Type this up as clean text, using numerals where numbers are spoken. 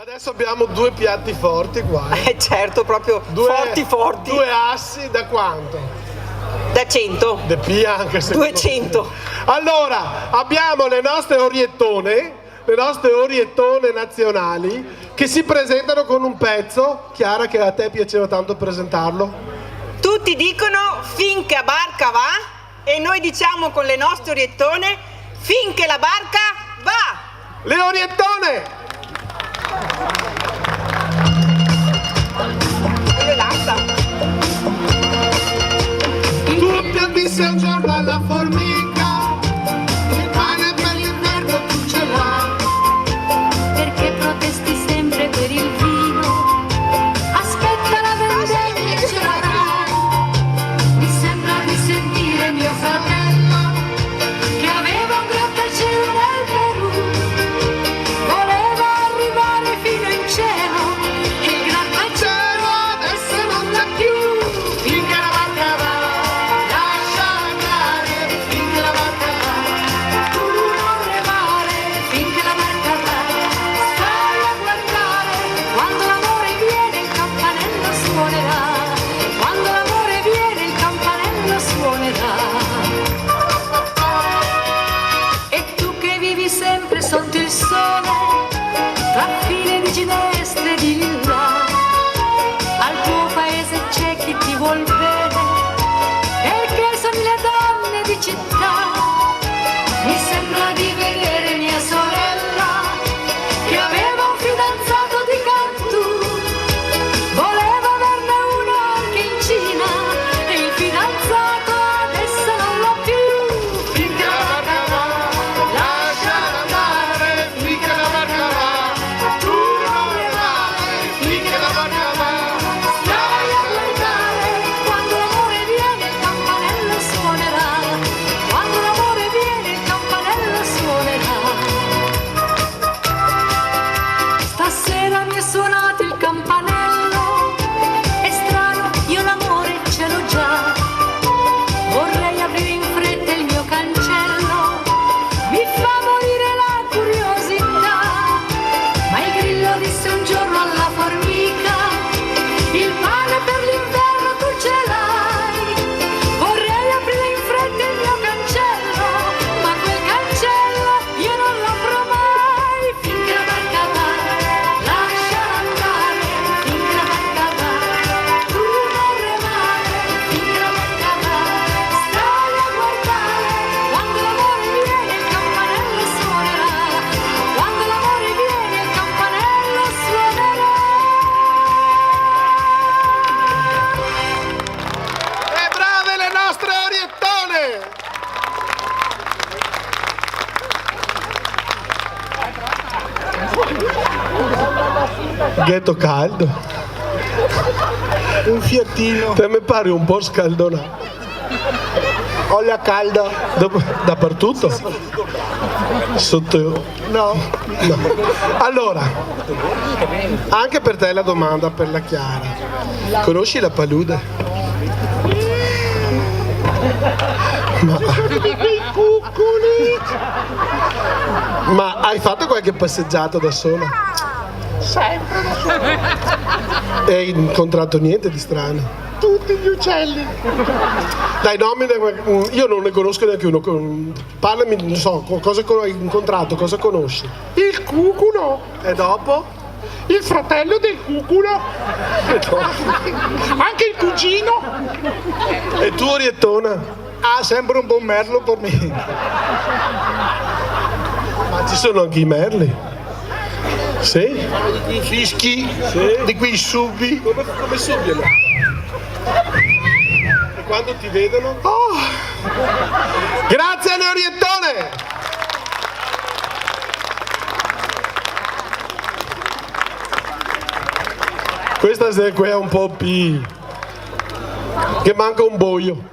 Adesso abbiamo due piatti forti qua. Certo, proprio forti. Due assi da quanto? Da 100. De P anche se 200. Allora, abbiamo le nostre oriettone nazionali che si presentano con un pezzo. Chiara, che a te piaceva tanto presentarlo. Tutti dicono finché la barca va e noi diciamo con le nostre oriettone finché la barca va. Le oriettone! Tutti a visse un giorno alla formica, il pane per l'inverno tu ce l'hai. Perché protesti sempre per il vino? Aspetta la vendemmia e ce l'avrai. Mi sembra di sentire mio fratello che aveva un grattacielo nel Perù. Voleva arrivare fino in cielo e il grattacielo adesso non c'è più. Finché la barca va, Lascia andare finché la barca va. Tu non remare finché la barca va. Stai a guardare quando l'amore viene il campanello suonerà. Quando l'amore viene il campanello suonerà. E tu che vivi sempre sotto il sole, tra file di ginestre di lilla, al tuo paese c'è chi ti vuol bene, perché sono le donne di città. Mi sembra di vedere mia sorella che aveva un fidanzato di Cantù. Voleva averne uno anche in Cina e il fidanzato adesso non l'ha più. Finché la barca va, lasciala andare. finché la barca va, Tu non remare finché la barca va. Stai a guardare quando l'amore viene il campanello suonerà. Quando l'amore viene il campanello suonerà. Stasera mi è suonato il campanello. È strano, io l'amore ce l'ho già. Vorrei aprire in fretta il mio cancello. Mi fa morire la curiosità. Ma il grillo disse un giorno alla formica: il pane per l'inverno tu ce l'hai. Vorrei aprire in fretta il mio cancello, ma quel cancello io non l'apro mai. Finché la barca va, lasciala andare. Finché la barca va, tu non remare. Finché la barca va, stai a guardare. Quando l'amore viene il campanello suonerà. Quando l'amore viene il campanello suonerà. E brave le nostre oriettone! Ghetto caldo. Un fiattino, Te mi pare un po' scaldonato. olio caldo. Dappertutto? Sotto. No, No. Allora, anche per te la domanda per la Chiara. Conosci la palude? Ma hai fatto qualche passeggiata da sola? sempre da solo. E hai incontrato niente di strano? Tutti gli uccelli. Dai, io non ne conosco neanche uno. Parlami, non so, cosa hai incontrato, cosa conosci? Il cuculo, E dopo? il fratello del cuculo, anche il cugino. E tu, oriettona? Ah, sembra un buon merlo per me. Ma ci sono anche i merli? Sì? I fischi, Sì. di quei subbi. Come subito? E quando ti vedono? Oh, Grazie alle oriettone! Questa qui è un po' P, che manca un boio.